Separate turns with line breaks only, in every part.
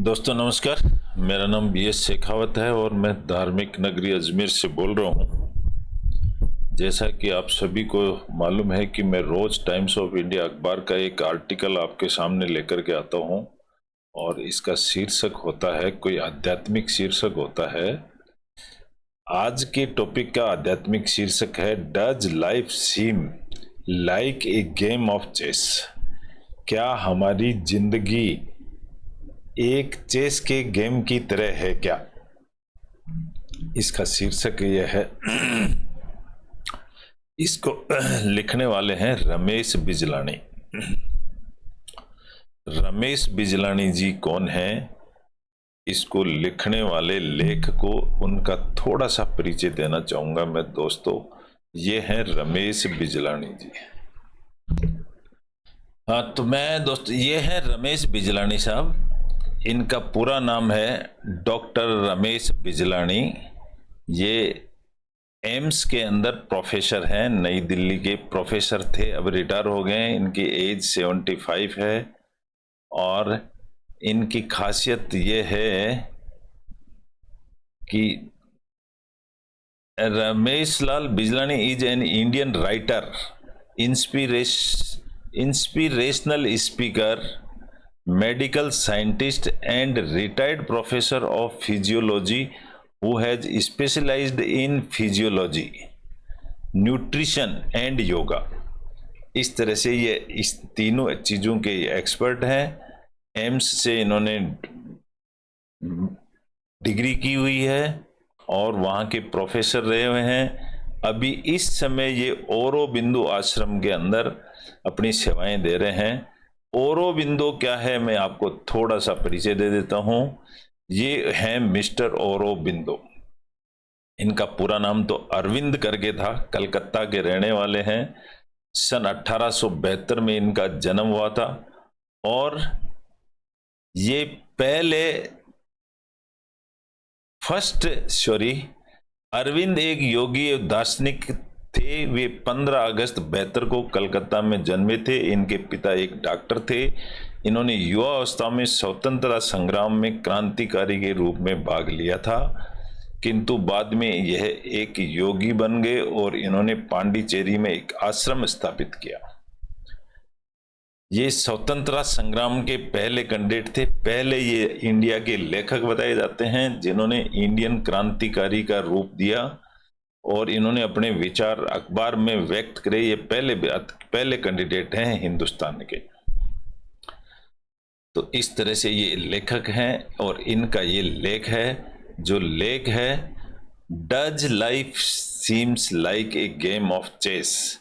दोस्तों नमस्कार। मेरा नाम BS शेखावत है और मैं धार्मिक नगरी अजमेर से बोल रहा हूँ। जैसा कि आप सभी को मालूम है कि मैं रोज़ टाइम्स ऑफ इंडिया अखबार का एक आर्टिकल आपके सामने लेकर के आता हूँ और इसका शीर्षक होता है, कोई आध्यात्मिक शीर्षक होता है। आज के टॉपिक का आध्यात्मिक शीर्षक है, does life seem like a game of chess. क्या हमारी जिंदगी एक चेस के गेम की तरह है क्या? इसका शीर्षक यह है। इसको लिखने वाले हैं रमेश बिजलानी। रमेश बिजलानी जी कौन हैं? इसको लिखने वाले लेख को उनका थोड़ा सा परिचय देना चाहूंगा मैं दोस्तों। ये हैं रमेश बिजलानी जी। हाँ तो मैं दोस्तों, ये हैं रमेश बिजलानी साहब। इनका पूरा नाम है डॉक्टर रमेश बिजलानी। ये एम्स के अंदर प्रोफेसर हैं, नई दिल्ली के प्रोफेसर थे, अब रिटायर हो गए। इनकी एज 75 है और इनकी खासियत ये है कि Ramesh Lal Bijlani is an Indian writer, inspirational speaker, medical scientist and retired professor of physiology who has specialized in physiology, nutrition and yoga। इस तरह से ये इस तीनों चीज़ों के एक्सपर्ट हैं। एम्स से इन्होंने डिग्री की हुई है और वहाँ के प्रोफेसर रहे हुए हैं। अभी इस समय ये औरोबिंदु आश्रम के अंदर अपनी सेवाएं दे रहे हैं। औरोबिंदो क्या है, मैं आपको थोड़ा सा परिचय दे देता हूं। ये हैं मिस्टर औरोबिंदो। इनका पूरा नाम तो अरविंद करके था, कलकत्ता के रहने वाले हैं। सन 1872 में इनका जन्म हुआ था और ये पहले अरविंद एक योगी दार्शनिक थे। वे 15 अगस्त 72 को कलकत्ता में जन्मे थे। इनके पिता एक डॉक्टर थे। इन्होंने युवा अवस्था में स्वतंत्रता संग्राम में क्रांतिकारी के रूप में भाग लिया था, किंतु बाद में यह एक योगी बन गए और इन्होंने पांडिचेरी में एक आश्रम स्थापित किया। ये स्वतंत्रता संग्राम के पहले कैंडिडेट थे। पहले ये इंडिया के लेखक बताए जाते हैं जिन्होंने इंडियन क्रांतिकारी का रूप दिया और इन्होंने अपने विचार अखबार में व्यक्त करे। ये पहले कैंडिडेट हैं हिंदुस्तान के। तो इस तरह से ये लेखक हैं और इनका ये लेख है, जो लेख है, does life seems like a game of chess.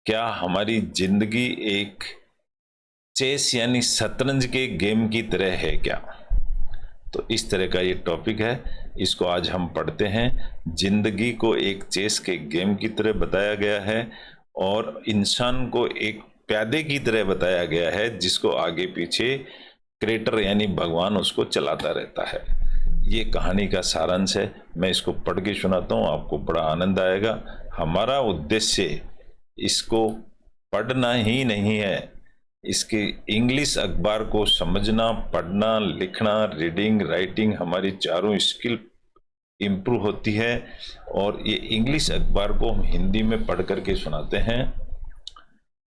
क्या हमारी जिंदगी एक चेस यानी शतरंज के गेम की तरह है क्या? तो इस तरह का ये टॉपिक है। इसको आज हम पढ़ते हैं। जिंदगी को एक चेस के गेम की तरह बताया गया है और इंसान को एक प्यादे की तरह बताया गया है जिसको आगे पीछे क्रिएटर यानी भगवान उसको चलाता रहता है। ये कहानी का सारांश है। मैं इसको पढ़ के सुनाता हूँ, आपको बड़ा आनंद आएगा। हमारा उद्देश्य इसको पढ़ना ही नहीं है, इसके इंग्लिश अखबार को समझना, पढ़ना, लिखना, रीडिंग, राइटिंग, हमारी चारों स्किल इम्प्रूव होती है। और ये इंग्लिश अखबार को हम हिंदी में पढ़ करके सुनाते हैं।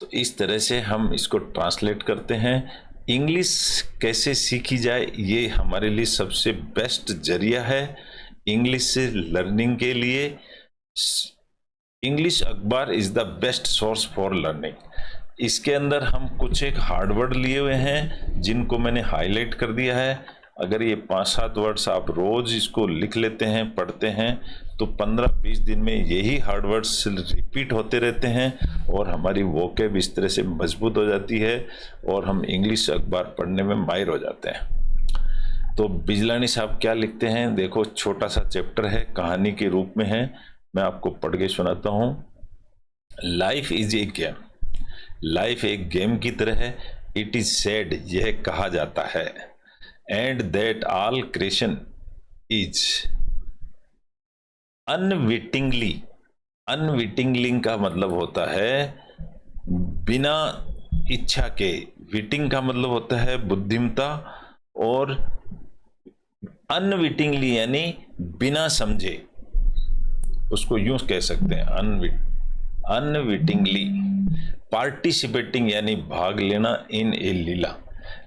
तो इस तरह से हम इसको ट्रांसलेट करते हैं। इंग्लिश कैसे सीखी जाए, ये हमारे लिए सबसे बेस्ट जरिया है इंग्लिश से लर्निंग के लिए। इंग्लिश अखबार is the best source for learning. इसके अंदर हम कुछ एक हार्ड वर्ड लिए हुए हैं जिनको मैंने हाईलाइट कर दिया है। अगर ये 5-7 वर्ड्स आप रोज इसको लिख लेते हैं, पढ़ते हैं, तो 15-20 दिन में यही हार्ड वर्ड्स रिपीट होते रहते हैं और हमारी वोकैब इस तरह से मजबूत हो जाती है और हम इंग्लिश अखबार पढ़ने में माहिर हो जाते हैं। तो बिजलानी साहब क्या लिखते हैं, देखो, छोटा सा चैप्टर है, कहानी के रूप में है। मैं आपको पढ़ के सुनाता हूँ। Life is a game. Life एक गेम की तरह है। इट इज सेड, यह कहा जाता है, and that all creation is unwittingly. Unwittingly का मतलब होता है बिना इच्छा के। विटिंग का मतलब होता है बुद्धिमता और अनविटिंगली यानी बिना समझे, उसको यूं कह सकते हैं अनविटिंगली। पार्टिसिपेटिंग यानी भाग लेना इन ए लीला,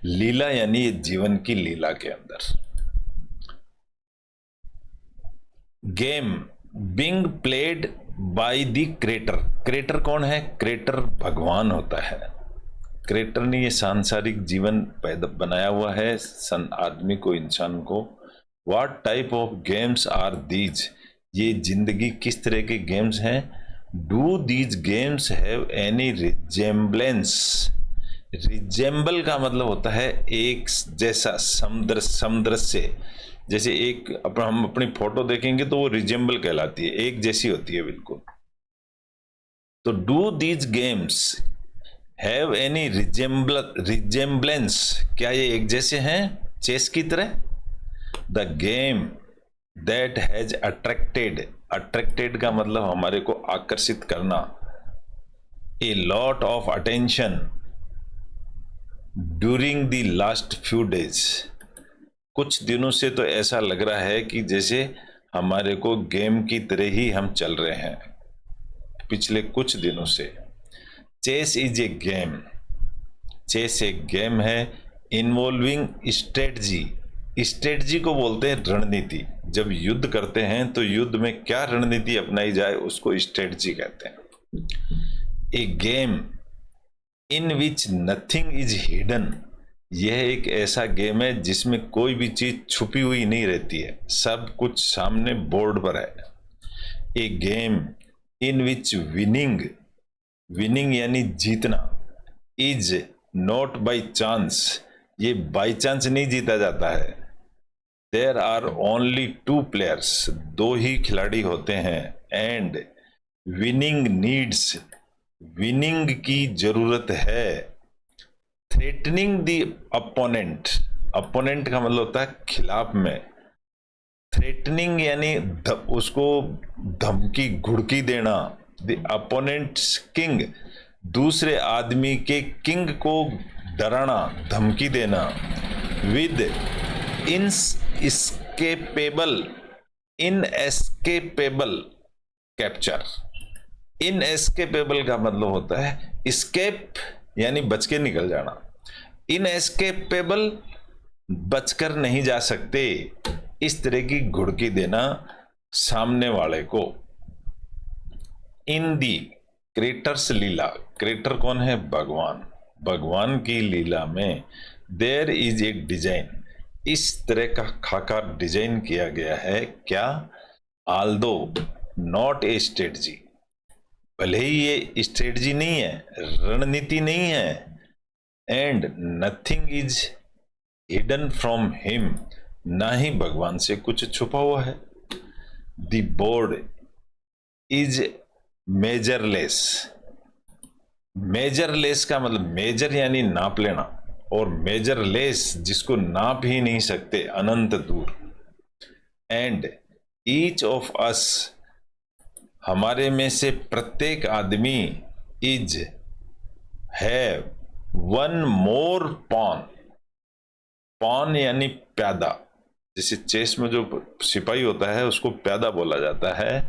लीला यानी जीवन की लीला के अंदर। Game being played by the creator, creator कौन है? क्रिएटर भगवान होता है। क्रिएटर ने ये सांसारिक जीवन पैदा बनाया हुआ है, आदमी को, इंसान को। What type of games are these, ये जिंदगी किस तरह के गेम्स हैं? Do these games have any resemblance, resemble का मतलब होता है एक जैसा, समुद्र से, जैसे एक हम अपनी फोटो देखेंगे तो वो रिजेंबल कहलाती है, एक जैसी होती है बिल्कुल। तो do these games have any resemblance, क्या ये एक जैसे हैं चेस की तरह? The game that has attracted, attracted का मतलब हमारे को आकर्षित करना, a lot of attention during the last few days, कुछ दिनों से तो ऐसा लग रहा है कि जैसे हमारे को गेम की तरह ही हम चल रहे हैं पिछले कुछ दिनों से। Chess is a game, chess एक गेम है इन्वॉल्विंग स्ट्रेटजी, स्ट्रेटजी को बोलते हैं रणनीति। जब युद्ध करते हैं तो युद्ध में क्या रणनीति अपनाई जाए उसको स्ट्रेटजी कहते हैं। A game in which nothing is hidden, यह एक ऐसा गेम है जिसमें कोई भी चीज छुपी हुई नहीं रहती है, सब कुछ सामने बोर्ड पर है। A game in which winning, winning यानी जीतना, इज नॉट बाय चांस, ये बाय चांस नहीं जीता जाता है। There are only two players, दो ही खिलाड़ी होते हैं। एंड विनिंग नीड्स, विनिंग की जरूरत है। थ्रेटनिंग द अपोनेंट, अपोनेंट का मतलब होता है खिलाफ में। थ्रेटनिंग यानी उसको धमकी, घुड़की देना। द अपोनेंट्स किंग, दूसरे आदमी के किंग को डराना, धमकी देना। With inescapable, inescapable capture, inescapable का मतलब होता है एस्केप यानी बच के निकल जाना, इनएस्केपेबल बचकर नहीं जा सकते, इस तरह की घुड़की देना सामने वाले को। इन दी क्रिएटर्स लीला, क्रिएटर कौन है? भगवान, भगवान की लीला में देयर इज ए डिजाइन, इस तरह का खाका डिजाइन किया गया है। क्या? आल्दो नॉट ए स्ट्रेटजी, भले ही ये स्ट्रेटजी नहीं है, रणनीति नहीं है। And nothing is hidden from him, ना ही भगवान से कुछ छुपा हुआ है। The board is measureless, measureless का मतलब मेजर यानी नाप लेना, और मेजरलेस जिसको नाप ही नहीं सकते, अनंत दूर। एंड ईच ऑफ अस, हमारे में से प्रत्येक आदमी, इज है वन मोर पॉन, पॉन यानी प्यादा, जैसे चेस में जो सिपाही होता है उसको प्यादा बोला जाता है।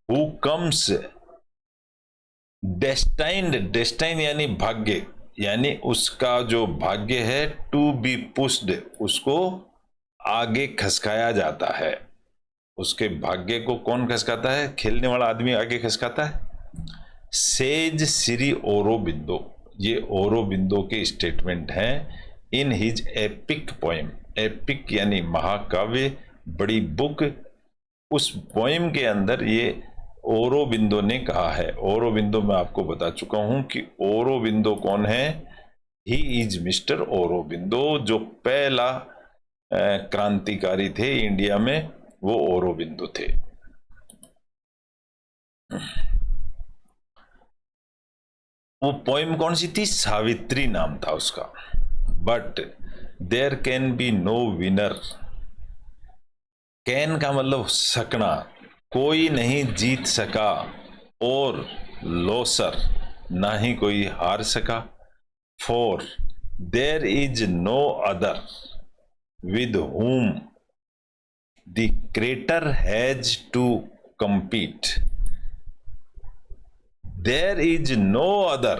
हु कम्स डेस्टाइन्ड, डेस्टाइन यानी भाग्य, यानी उसका जो भाग्य है, टू बी पुश्ड, उसको आगे खसकाया जाता है। उसके भाग्य को कौन खसकाता है? खेलने वाला आदमी आगे खसकाता है। सेज श्री औरोबिंदो, ये औरोबिंदो के स्टेटमेंट हैं in his epic poem, epic यानी महाकाव्य, बड़ी बुक, उस पोएम के अंदर ये औरोबिंदो ने कहा है। औरोबिंदो मैं आपको बता चुका हूं कि औरोबिंदो कौन है। ही इज मिस्टर औरोबिंदो, जो पहला क्रांतिकारी थे इंडिया में, वो औरोबिंदो थे। वो पोएम कौन सी थी? सावित्री नाम था उसका। But there can be no winner, can का मतलब सकना, कोई नहीं जीत सका, और लोसर, ना ही कोई हार सका। For there is no other with whom the creator has to compete. There is no other,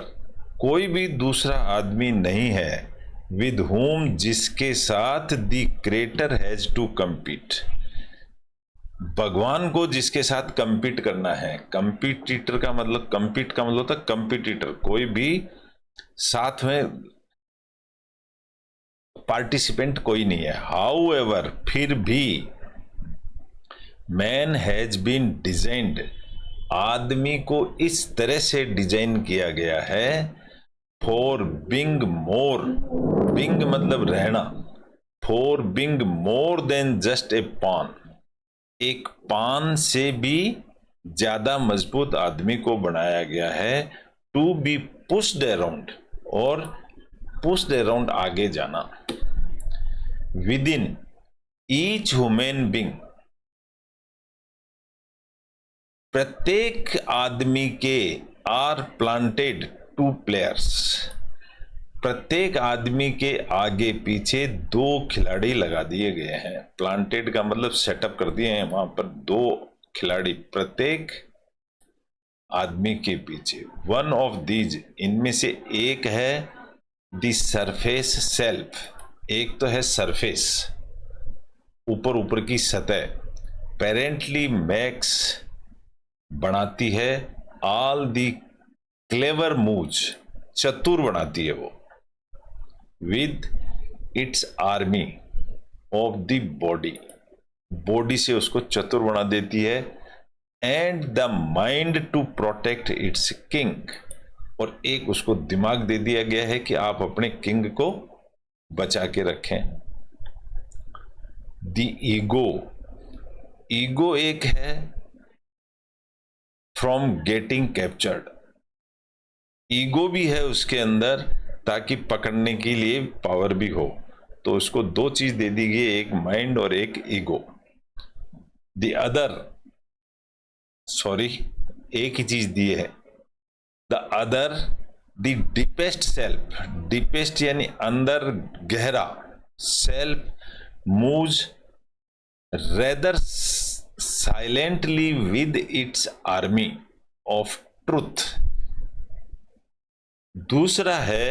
कोई भी दूसरा आदमी नहीं है, with whom, जिसके साथ the creator has to compete. भगवान को जिसके साथ compete करना है, कंपीटिटर का मतलब, compete का मतलब होता है कंपीटिटर, कोई भी साथ में पार्टिसिपेंट कोई नहीं है. However, फिर भी मैन हैज बीन डिजाइंड, आदमी को इस तरह से डिजाइन किया गया है, फॉर बिंग मोर, बिंग मतलब रहना, for being more than just a पान, एक पान से भी ज्यादा मजबूत आदमी को बनाया गया है. टू बी पुश्ड अराउंड, और पुश्ड अराउंड आगे जाना. With in each human being, प्रत्येक आदमी के आर प्लांटेड टू प्लेयर्स, प्रत्येक आदमी के आगे पीछे दो खिलाड़ी लगा दिए गए हैं. प्लांटेड का मतलब सेटअप कर दिए हैं वहां पर दो खिलाड़ी प्रत्येक आदमी के पीछे. वन ऑफ दीज, इनमें से एक है द सरफेस सेल्फ, एक तो है सरफेस, ऊपर ऊपर की सतह. पेरेंटली मैक्स, बनाती है, ऑल दी क्लेवर मूव्स, चतुर बनाती है वो, with its army of the body, body से उसको चतुर बना देती है. And the mind to protect its king, और एक उसको दिमाग दे दिया गया है कि आप अपने किंग को बचा के रखें. द ईगो, ईगो एक है फ्रॉम गेटिंग कैप्चर्ड, ईगो भी है उसके अंदर ताकि पकड़ने के लिए पावर भी हो. तो उसको दो चीज दे दी गई, एक माइंड और एक ईगो. द अदर, सॉरी, एक ही चीज दी है. The other, the deepest self, deepest यानी अंदर गहरा, self moves rather silently with its army of truth. दूसरा है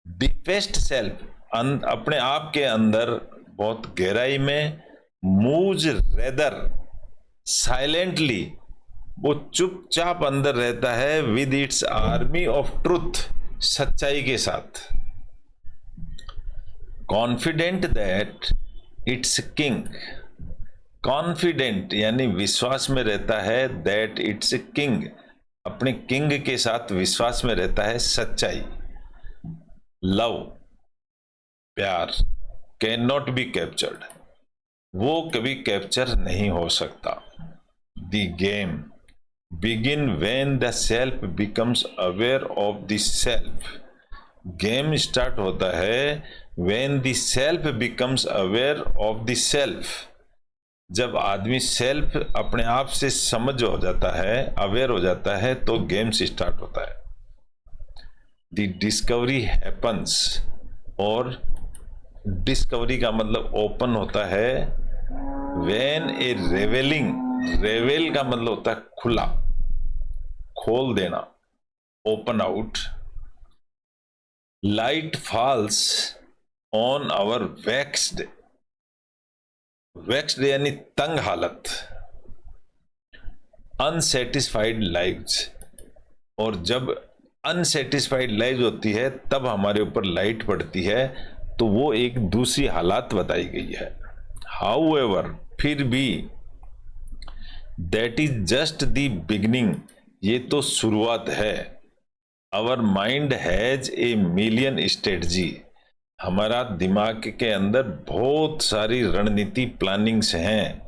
डीपेस्ट सेल्फ, अपने आप के अंदर बहुत गहराई में, मूव्स रेदर साइलेंटली, वो चुपचाप अंदर रहता है, with its army of truth, सच्चाई के साथ. Confident that it's king, confident यानी विश्वास में रहता है, दैट इट्स किंग, अपने किंग के साथ विश्वास में रहता है, सच्चाई. लव, प्यार, कैन नॉट बी कैप्चर्ड, वो कभी कैप्चर नहीं हो सकता. The game begin when the self becomes aware of the self, game start होता है when the self becomes aware of the self, जब आदमी सेल्फ अपने आप से समझ हो जाता है, अवेयर हो जाता है, तो गेम्स स्टार्ट होता है. द डिस्कवरी हैपन्स, और डिस्कवरी का मतलब ओपन होता है, व्हेन ए रेवेलिंग, रेवेल का मतलब होता है खुला, खोल देना, open out. Light falls on our waxed, waxed यानी तंग हालत, अनसेटिस्फाइड लाइव्स, और जब अनसेटिस्फाइड लाइव्स होती है तब हमारे ऊपर लाइट पड़ती है, तो वो एक दूसरी हालात बताई गई है. हाउएवर, फिर भी, that is just the beginning, ये तो शुरुआत है. Our mind has a million strategy, हमारा दिमाग के अंदर बहुत सारी रणनीति प्लानिंग्स हैं.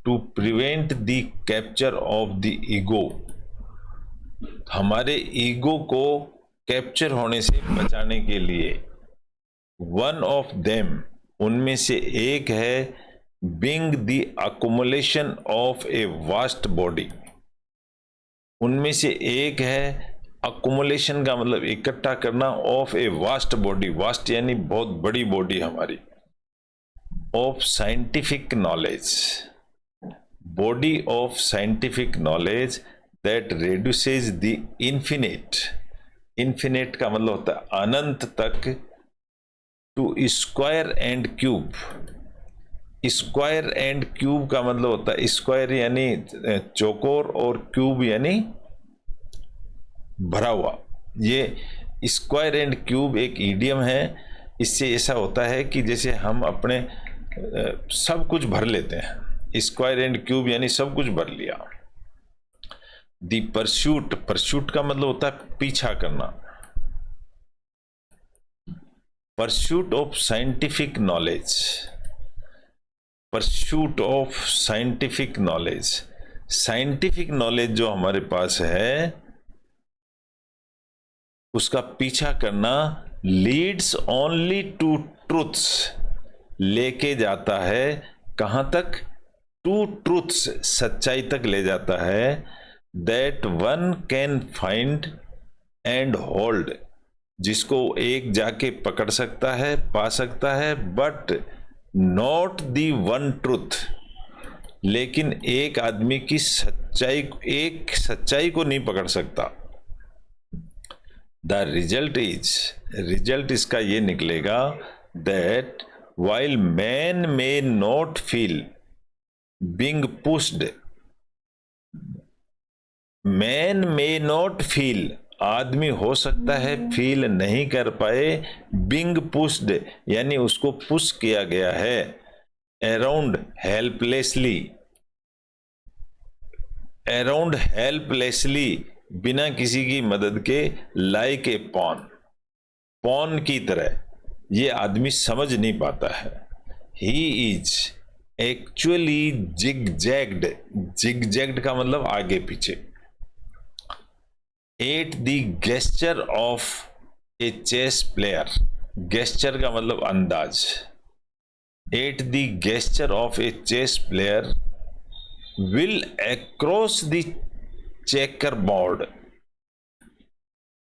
To prevent the capture of the ego, हमारे ईगो को कैप्चर होने से बचाने के लिए. वन ऑफ देम, उनमें से एक है, being the accumulation of a vast body, उनमें से एक है, अकोमुलेशन का मतलब इकट्ठा करना, of a vast body, vast यानी बहुत बड़ी बॉडी हमारी. of scientific knowledge, body of scientific knowledge that reduces the infinite, infinite का मतलब होता है अनंत तक, to square and cube. Square and cube का मतलब होता है स्क्वायर यानी चौकोर और क्यूब यानी भरा हुआ। ये स्क्वायर एंड क्यूब एक ईडियम है। इससे ऐसा होता है कि जैसे हम अपने सब कुछ भर लेते हैं। स्क्वायर एंड क्यूब यानी सब कुछ भर लिया। दी परस्यूट, परस्यूट का मतलब होता है पीछा करना। Pursuit of scientific knowledge, pursuit of scientific knowledge, scientific knowledge जो हमारे पास है उसका पीछा करना, लीड्स ओनली टू ट्रूथ्स, लेके जाता है कहां तक, टू ट्रूथ्स, सच्चाई तक ले जाता है, that one can find and hold, जिसको एक जाके पकड़ सकता है, पा सकता है, but not the one truth, लेकिन एक आदमी की सच्चाई, एक सच्चाई को नहीं पकड़ सकता। द रिजल्ट इज, रिजल्ट इसका ये निकलेगा that while man may not feel being pushed, man may not feel, आदमी हो सकता है फील नहीं कर पाए, being pushed यानी उसको पुश किया गया है, around helplessly, around helplessly बिना किसी की मदद के, like a pawn, पॉन की तरह, ये आदमी समझ नहीं पाता है। ही इज एक्चुअली जिगजैग्ड, जिगजैग्ड का मतलब आगे पीछे, at the gesture of a chess player, gesture का मतलब अंदाज, at the gesture of a chess player will across the checker board,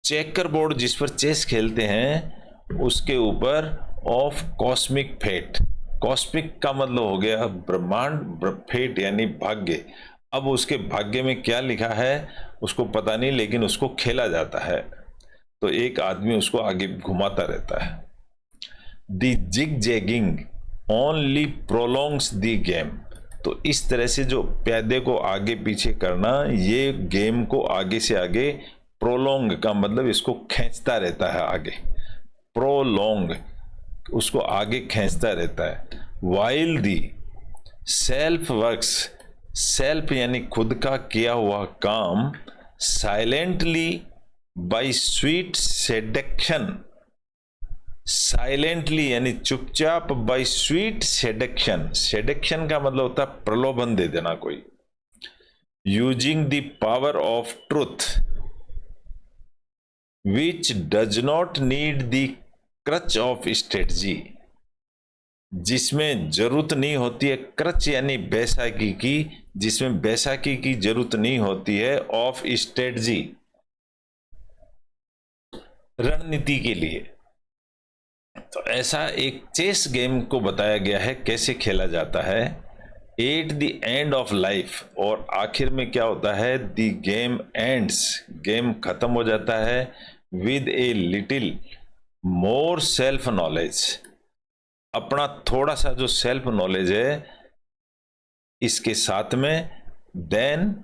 checker board जिस पर चेस खेलते हैं उसके ऊपर, ऑफ कॉस्मिक फेट, कॉस्मिक का मतलब हो गया ब्रह्मांड, फेट यानी भाग्य। अब उसके भाग्य में क्या लिखा है उसको पता नहीं, लेकिन उसको खेला जाता है, तो एक आदमी उसको आगे घुमाता रहता है। The zigzagging only prolongs the game, तो इस तरह से जो प्यादे को आगे पीछे करना, ये गेम को आगे से आगे, प्रोलोंग का मतलब इसको खींचता रहता है आगे, प्रोलोंग उसको आगे खींचता रहता है। While the self works, self यानी खुद का किया हुआ काम, silently by sweet seduction, silently यानी चुपचाप, बाय स्वीट सेडक्शन, सेडक्शन का मतलब होता है प्रलोभन दे देना कोई, using the power of truth which does not need the crutch of strategy, जिसमें जरूरत नहीं होती है, क्रच यानी बैसाखी की, जिसमें बैसाखी की जरूरत नहीं होती है, ऑफ स्ट्रेटजी रणनीति के लिए। तो ऐसा एक चेस गेम को बताया गया है कैसे खेला जाता है। At the end of life, और आखिर में क्या होता है, द गेम एंड्स, गेम खत्म हो जाता है, with a little more self knowledge, अपना थोड़ा सा जो सेल्फ नॉलेज है इसके साथ में, then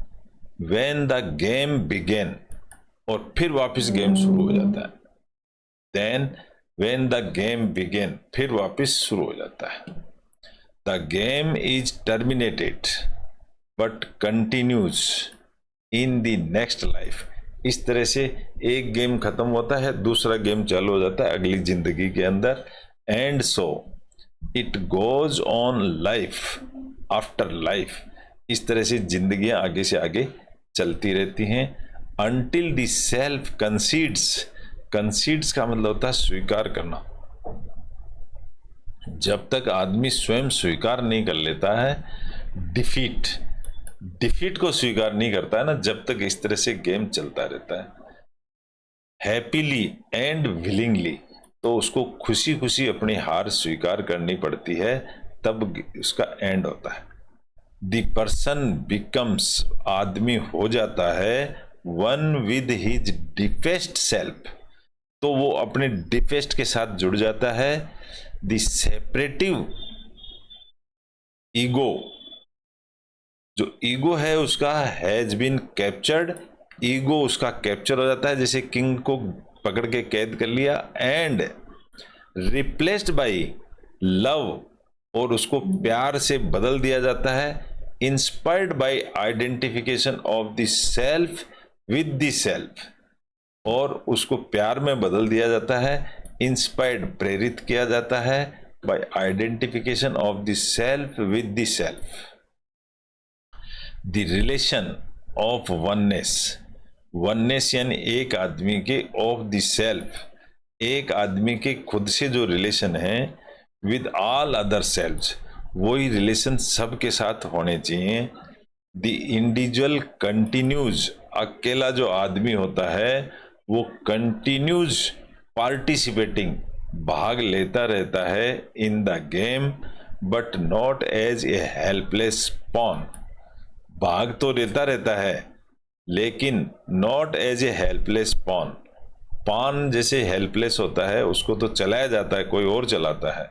when the game began, और फिर वापस गेम शुरू हो जाता है, then when the game began, फिर वापस शुरू हो जाता है। The game is terminated but continues in the next life, इस तरह से एक गेम खत्म होता है, दूसरा गेम चालू हो जाता है अगली जिंदगी के अंदर, and so it goes on life after life, इस तरह से जिंदगियां आगे से आगे चलती रहती हैं, अनटिल द सेल्फ कंसीड्स, कंसीड्स का मतलब होता है स्वीकार करना, जब तक आदमी स्वयं स्वीकार नहीं कर लेता है, डिफीट, डिफीट को स्वीकार नहीं करता है ना, जब तक इस तरह से गेम चलता रहता है, हैप्पीली एंड विलिंगली, तो उसको खुशी खुशी अपनी हार स्वीकार करनी पड़ती है, तब उसका एंड होता है। द पर्सन बिकम्स, आदमी हो जाता है वन विद हिज डिफेस्ट सेल्फ, तो वो अपने डिफेस्ट के साथ जुड़ जाता है। द सेपरेटिव ईगो, जो ईगो है उसका हैज बीन कैप्चर्ड, ईगो उसका कैप्चर हो जाता है, जैसे किंग को पकड़ के कैद कर लिया। एंड रिप्लेस्ड बाय लव, और उसको प्यार से बदल दिया जाता है। Inspired by identification of the self with the self, और उसको प्यार में बदल दिया जाता है। इंस्पायर्ड, प्रेरित किया जाता है, by identification of the self with the self. The relation of oneness, oneness यानी एक आदमी के, ऑफ द सेल्फ, एक आदमी के खुद से जो रिलेशन है, विद ऑल अदर सेल्व्स, वही रिलेशन सबके साथ होने चाहिए। द इंडिविजुअल कंटिन्यूज, अकेला जो आदमी होता है वो कंटिन्यूज पार्टिसिपेटिंग, भाग लेता रहता है in the game, but not as a helpless pawn, भाग तो लेता रहता है लेकिन not as a helpless pawn, pawn जैसे हेल्पलेस होता है उसको तो चलाया जाता है, कोई और चलाता है,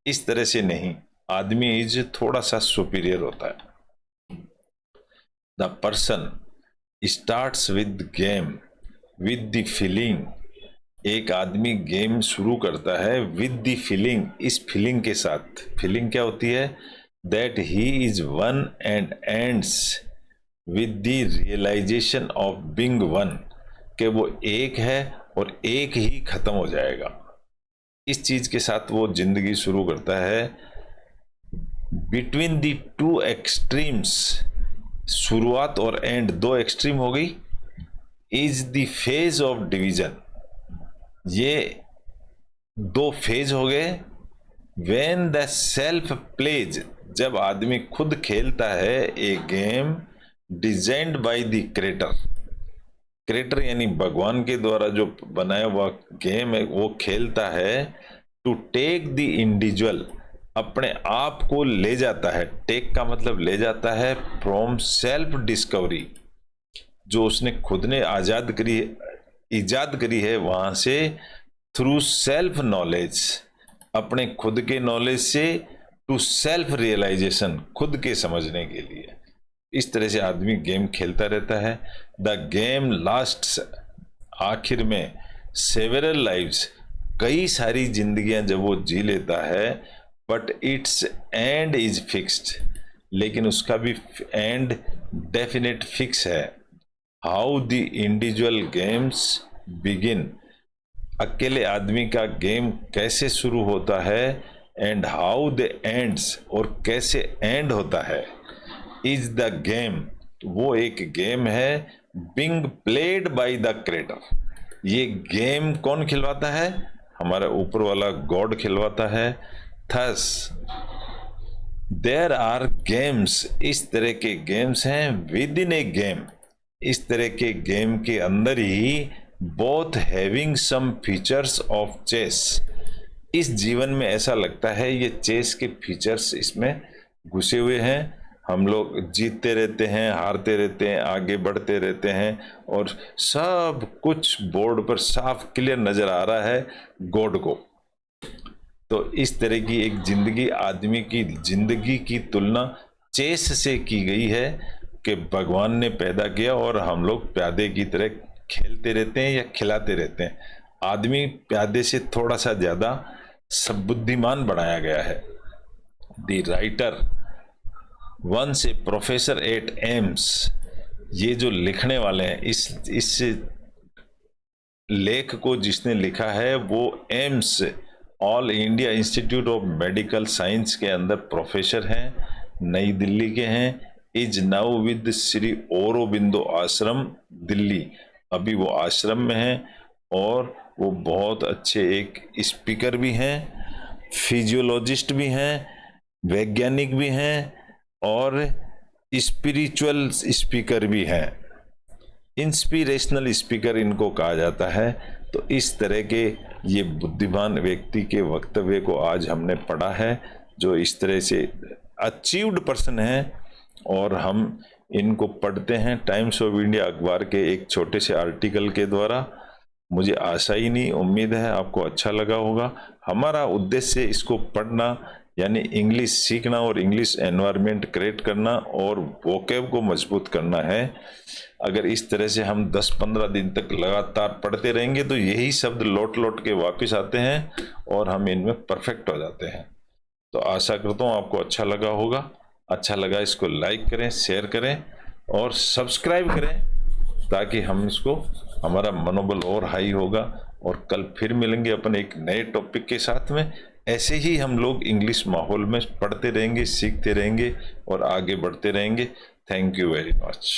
इस तरह से नहीं, आदमी इज थोड़ा सा सुपीरियर होता है। The person starts with game with the feeling, एक आदमी गेम शुरू करता है विद द फीलिंग, इस फीलिंग के साथ। फीलिंग क्या होती है? That he is one and ends with the realisation of being one, कि वो एक है और एक ही खत्म हो जाएगा। इस चीज के साथ वो जिंदगी शुरू करता है। बिटवीन द टू एक्सट्रीम्स, शुरुआत और एंड दो एक्सट्रीम हो गई, is the phase of division, ये दो फेज हो गए। व्हेन द सेल्फ प्लेज, जब आदमी खुद खेलता है a game designed by the creator, creator यानी भगवान के द्वारा जो बनाया हुआ गेम है वो खेलता है, टू टेक द इंडिविजुअल, अपने आप को ले जाता है, टेक का मतलब ले जाता है, फ्रॉम सेल्फ डिस्कवरी, जो उसने खुद ने ईजाद करी है वहां से, थ्रू सेल्फ नॉलेज, अपने खुद के नॉलेज से, टू सेल्फ रियलाइजेशन, खुद के समझने के लिए। इस तरह से आदमी गेम खेलता रहता है। द गेम लास्ट्स, आखिर में सेवरल लाइव्स, कई सारी जिंदगियां जब वो जी लेता है, but it's and is fixed, लेकिन उसका भी एंड डेफिनेट फिक्स है। How the individual games begin, अकेले आदमी का गेम कैसे शुरू होता है, एंड हाउ द एंड्स, और कैसे एंड होता है, इज द गेम, वो एक गेम है, being played by the creator, ये गेम कौन खिलवाता है? हमारा ऊपर वाला गॉड खिलवाता है। थस देयर आर गेम्स, इस तरह के गेम्स हैं, विद इन ए गेम, इस तरह के गेम के अंदर ही, both having some features of chess, इस जीवन में ऐसा लगता है ये चेस के फीचर्स इसमें घुसे हुए हैं। हम लोग जीतते रहते हैं, हारते रहते हैं, आगे बढ़ते रहते हैं, और सब कुछ बोर्ड पर साफ क्लियर नजर आ रहा है गॉड को। तो इस तरह की एक जिंदगी, आदमी की जिंदगी की तुलना चेस से की गई है, कि भगवान ने पैदा किया और हम लोग प्यादे की तरह खेलते रहते हैं या खिलाते रहते हैं। आदमी प्यादे से थोड़ा सा ज्यादा सब बुद्धिमान बनाया गया है। The writer once a professor at AIIMS, ये जो लिखने वाले हैं, इस लेख को जिसने लिखा है वो AIIMS, all India institute of medical science के अंदर प्रोफेसर हैं, नई दिल्ली के हैं। Is now with Shri Aurobindo आश्रम दिल्ली, अभी वो आश्रम में हैं, और वो बहुत अच्छे एक स्पीकर भी हैं, फिजियोलॉजिस्ट भी हैं, वैज्ञानिक भी हैं, और स्पिरिचुअल स्पीकर भी हैं, इंस्पिरेशनल स्पीकर इनको कहा जाता है। तो इस तरह के ये बुद्धिमान व्यक्ति के वक्तव्य को आज हमने पढ़ा है। जो इस तरह से अचीव्ड पर्सन हैं, और हम इनको पढ़ते हैं टाइम्स ऑफ इंडिया अखबार के एक छोटे से आर्टिकल के द्वारा। मुझे आशा ही नहीं, उम्मीद है आपको अच्छा लगा होगा। हमारा उद्देश्य इसको पढ़ना यानी इंग्लिश सीखना और इंग्लिश एनवायरनमेंट क्रिएट करना और वोकैब को मजबूत करना है। अगर इस तरह से हम 10-15 दिन तक लगातार पढ़ते रहेंगे तो यही शब्द लौट लौट के वापस आते हैं और हम इनमें परफेक्ट हो जाते हैं। तो आशा करता हूँ आपको अच्छा लगा होगा। अच्छा लगा इसको लाइक करें, शेयर करें और सब्सक्राइब करें, ताकि हम इसको हमारा मनोबल और हाई होगा। और कल फिर मिलेंगे अपन एक नए टॉपिक के साथ में। ऐसे ही हम लोग इंग्लिश माहौल में पढ़ते रहेंगे, सीखते रहेंगे और आगे बढ़ते रहेंगे। Thank you very much.